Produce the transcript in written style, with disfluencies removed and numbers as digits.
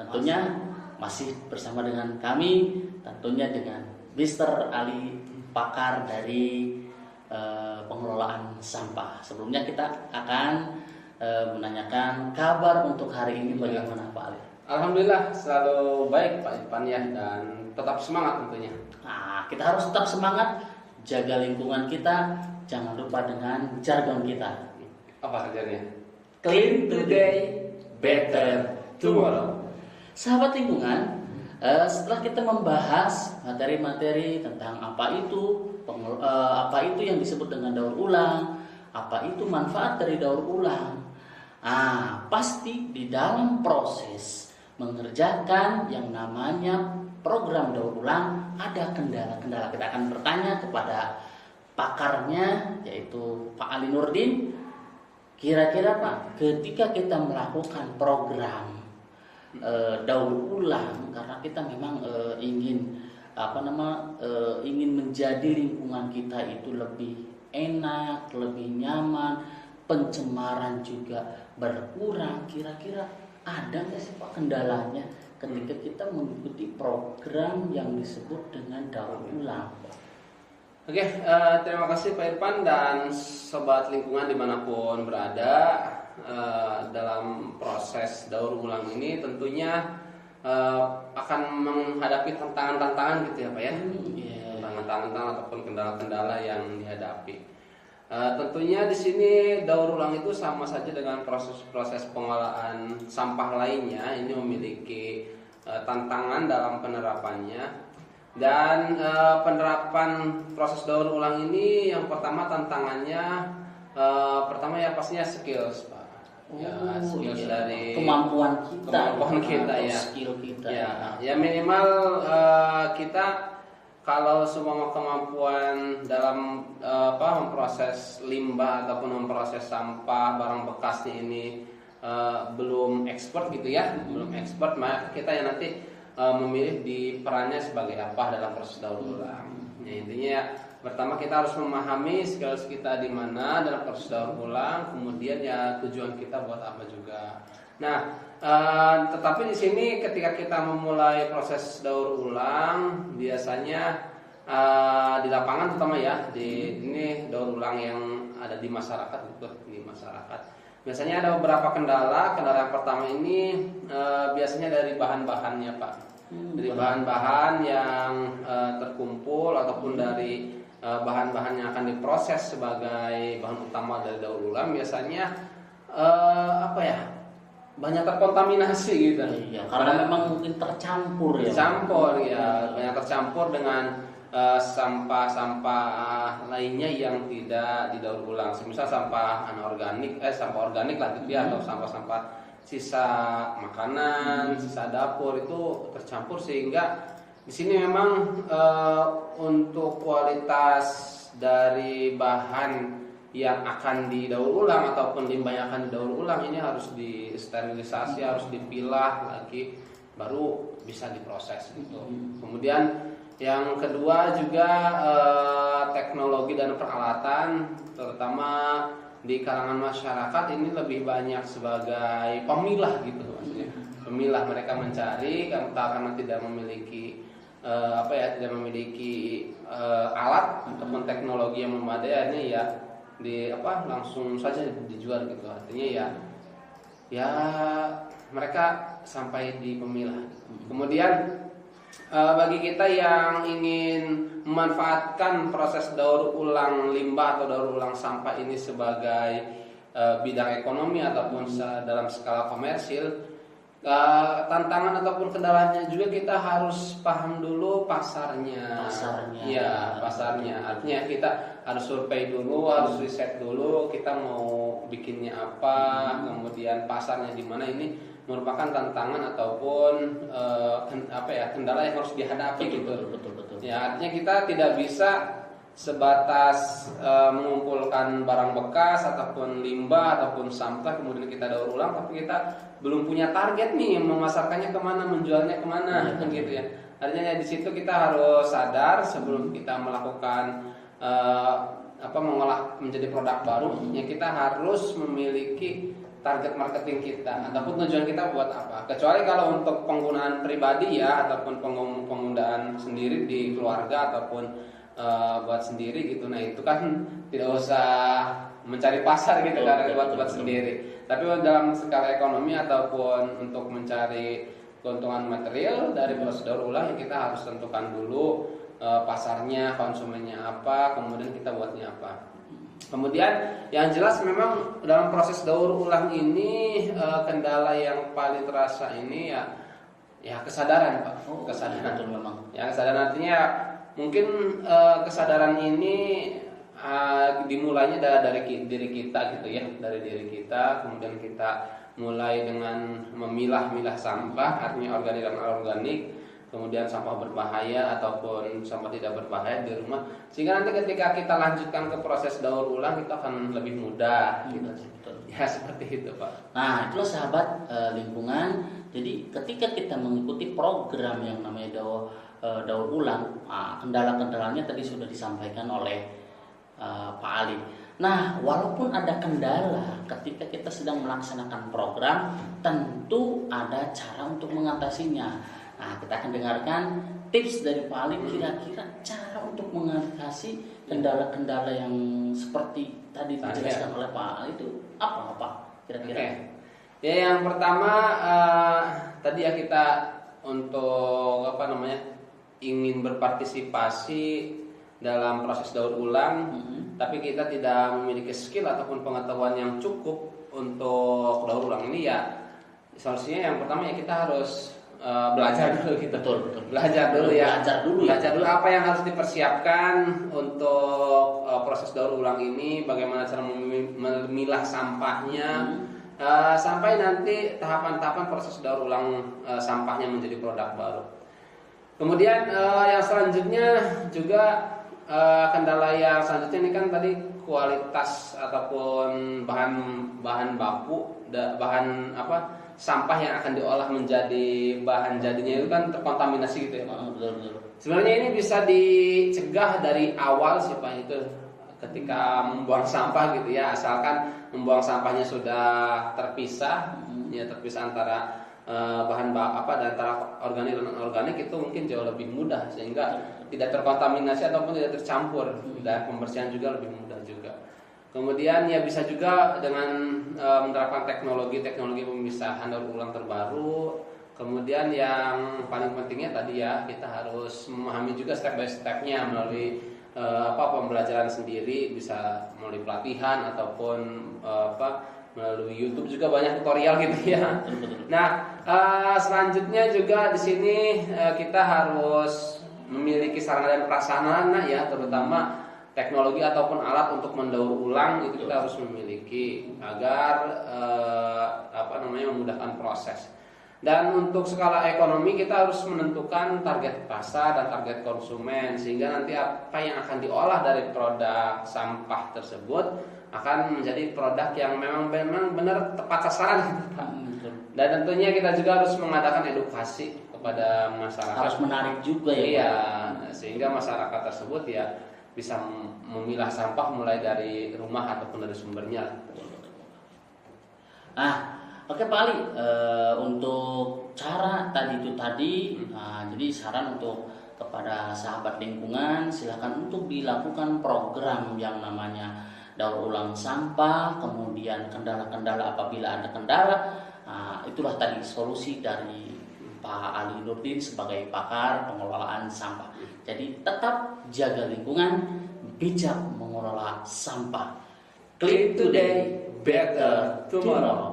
Tentunya masih bersama dengan kami, tentunya dengan Mr. Ali, pakar dari pengelolaan sampah. Sebelumnya kita akan menanyakan kabar untuk hari ini bagaimana Pak Ali? Alhamdulillah selalu baik Pak Irfan ya, dan tetap semangat tentunya. Nah, kita harus tetap semangat, jaga lingkungan kita, jangan lupa dengan jargon kita. Apa kerjanya? Clean today, better tomorrow. Sahabat lingkungan, setelah kita membahas materi-materi tentang apa itu yang disebut dengan daur ulang, apa itu manfaat dari daur ulang. Pasti di dalam proses mengerjakan yang namanya program daur ulang ada kendala-kendala. Kita akan bertanya kepada pakarnya, yaitu Pak Ali Nurdin. Kira-kira Pak, ketika kita melakukan program daur ulang, karena kita memang ingin menjadi lingkungan kita itu lebih enak, lebih nyaman, pencemaran juga berkurang. Kira-kira ada nggak sih Pak kendalanya ketika kita mengikuti program yang disebut dengan daur ulang? Oke, terima kasih Pak Irfan dan sobat lingkungan dimanapun berada. Dalam proses daur ulang ini tentunya akan menghadapi tantangan-tantangan gitu ya Pak ya. Tantangan-tantangan ataupun kendala-kendala yang dihadapi. Tentunya di sini daur ulang itu sama saja dengan proses-proses pengolahan sampah lainnya. Ini memiliki tantangan dalam penerapannya. Dan penerapan proses daur ulang ini yang pertama tantangannya pertama ya pastinya skills Pak. Skills dari kemampuan kita ya. Skill kita. Ya minimal kita kalau semua kemampuan dalam memproses limbah ataupun memproses sampah barang bekasnya ini belum expert gitu ya, belum expert, maka kita yang nanti memilih di perannya sebagai apa dalam proses daur ulang. Ya, intinya pertama kita harus memahami skills kita di mana dalam proses daur ulang, kemudian ya tujuan kita buat apa juga. Nah, tetapi di sini ketika kita memulai proses daur ulang, biasanya di lapangan terutama ya, ini daur ulang yang ada di masyarakat gitu, di masyarakat. Biasanya ada beberapa kendala. Kendala yang pertama ini biasanya dari bahan-bahannya Pak. Dari bahan-bahan yang terkumpul ataupun dari bahan-bahan yang akan diproses sebagai bahan utama dari daur ulang, biasanya banyak terkontaminasi gitu. Iya, karena memang mungkin tercampur ya. Banyak tercampur dengan sampah-sampah lainnya yang tidak didaur ulang. Misal sampah anorganik, sampah organik lah gitu ya, atau sampah-sampah sisa makanan, sisa dapur itu tercampur, sehingga di sini memang untuk kualitas dari bahan yang akan didaur ulang ataupun limbah yang akan didaur ulang ini harus disterilisasi, harus dipilah lagi baru bisa diproses gitu. Kemudian yang kedua juga teknologi dan peralatan, terutama di kalangan masyarakat ini lebih banyak sebagai pemilah gitu maksudnya. Pemilah, mereka mencari karena tidak memiliki tidak memiliki alat ataupun teknologi yang memadai, ini ya langsung saja dijual gitu. Artinya ya mereka sampai di pemilah. Kemudian bagi kita yang ingin memanfaatkan proses daur ulang limbah atau daur ulang sampah ini sebagai bidang ekonomi ataupun dalam skala komersil, tantangan ataupun kendalanya juga kita harus paham dulu pasarnya. Pasarnya. Artinya kita harus survei dulu, harus riset dulu, kita mau bikinnya apa, kemudian pasarnya di mana. Ini merupakan tantangan ataupun kendala yang harus dihadapi gitu. Betul. Ya, artinya kita tidak bisa sebatas mengumpulkan barang bekas ataupun limbah ataupun sampah kemudian kita daur ulang, tapi kita belum punya target nih memasarkannya kemana, menjualnya kemana, kan gitu ya. Artinya di situ kita harus sadar sebelum kita melakukan mengolah menjadi produk baru, ya kita harus memiliki target marketing kita ataupun tujuan kita buat apa. Kecuali kalau untuk penggunaan pribadi ya, ataupun penggunaan sendiri di keluarga ataupun buat sendiri gitu. Nah itu kan tidak usah mencari pasar gitu kan, buat sendiri. Tapi dalam skala ekonomi ataupun untuk mencari keuntungan material dari proses daur ulang, ya kita harus tentukan dulu pasarnya, konsumennya apa, kemudian kita buatnya apa. Kemudian yang jelas memang dalam proses daur ulang ini kendala yang paling terasa ini ya kesadaran, Pak. Kesadaran. Betul memang. Ya kesadaran artinya mungkin kesadaran ini dimulainya dari diri kita gitu ya, dari diri kita. Kemudian kita mulai dengan memilah-milah sampah, artinya organik dan anorganik. Kemudian sampah berbahaya ataupun sampah tidak berbahaya di rumah, sehingga nanti ketika kita lanjutkan ke proses daur ulang kita akan lebih mudah gitu. Ya seperti itu, Pak. Nah itulah sahabat lingkungan. Jadi ketika kita mengikuti program yang namanya daur ulang, kendala-kendalanya tadi sudah disampaikan oleh Pak Ali. Nah walaupun ada kendala ketika kita sedang melaksanakan program, tentu ada cara untuk mengatasinya. Nah, kita akan dengarkan tips dari Pak Ali, kira-kira cara untuk mengatasi kendala-kendala yang seperti tadi dijelaskan oleh Pak Ali itu apa kira-kira? Okay. Ya yang pertama tadi ya kita untuk ingin berpartisipasi dalam proses daur ulang, tapi kita tidak memiliki skill ataupun pengetahuan yang cukup untuk daur ulang ini, ya solusinya yang pertama ya kita harus belajar dulu gitu. Betul. Belajar dulu ya. Belajar dulu apa yang harus dipersiapkan untuk proses daur ulang ini, bagaimana cara memilah sampahnya, sampai nanti tahapan-tahapan proses daur ulang sampahnya menjadi produk baru. Kemudian yang selanjutnya juga kendala yang selanjutnya ini kan tadi kualitas ataupun bahan baku, sampah yang akan diolah menjadi bahan jadinya itu kan terkontaminasi gitu ya, Pak. Betul. Sebenarnya ini bisa dicegah dari awal sih, Pak, itu ketika membuang sampah gitu ya, asalkan membuang sampahnya sudah terpisah, ya terpisah antara antara organik dan anorganik, itu mungkin jauh lebih mudah sehingga tidak terkontaminasi ataupun tidak tercampur, dan pembersihan juga lebih mudah juga. Kemudian ya bisa juga dengan menerapkan teknologi pemisahan daur ulang terbaru. Kemudian yang paling pentingnya tadi ya, kita harus memahami juga step by stepnya melalui pembelajaran sendiri, bisa melalui pelatihan ataupun melalui YouTube juga banyak tutorial gitu ya. Nah selanjutnya juga di sini kita harus memiliki sarana dan prasarana ya, terutama teknologi ataupun alat untuk mendaur ulang itu kita harus memiliki agar memudahkan proses. Dan untuk skala ekonomi kita harus menentukan target pasar dan target konsumen, sehingga nanti apa yang akan diolah dari produk sampah tersebut akan menjadi produk yang memang benar tepat sasaran gitu, Pak. Dan tentunya kita juga harus mengadakan edukasi kepada masyarakat. Harus menarik juga ya, iya, sehingga masyarakat tersebut ya bisa memilah sampah mulai dari rumah ataupun dari sumbernya. Oke Pak Ali, untuk cara tadi, jadi saran untuk kepada sahabat lingkungan, silakan untuk dilakukan program yang namanya daur ulang sampah, kemudian kendala-kendala apabila ada kendala, itulah tadi solusi dari Pak Ali Nurdin sebagai pakar pengelolaan sampah. Jadi tetap jaga lingkungan, bijak mengelola sampah. Clean today, better tomorrow.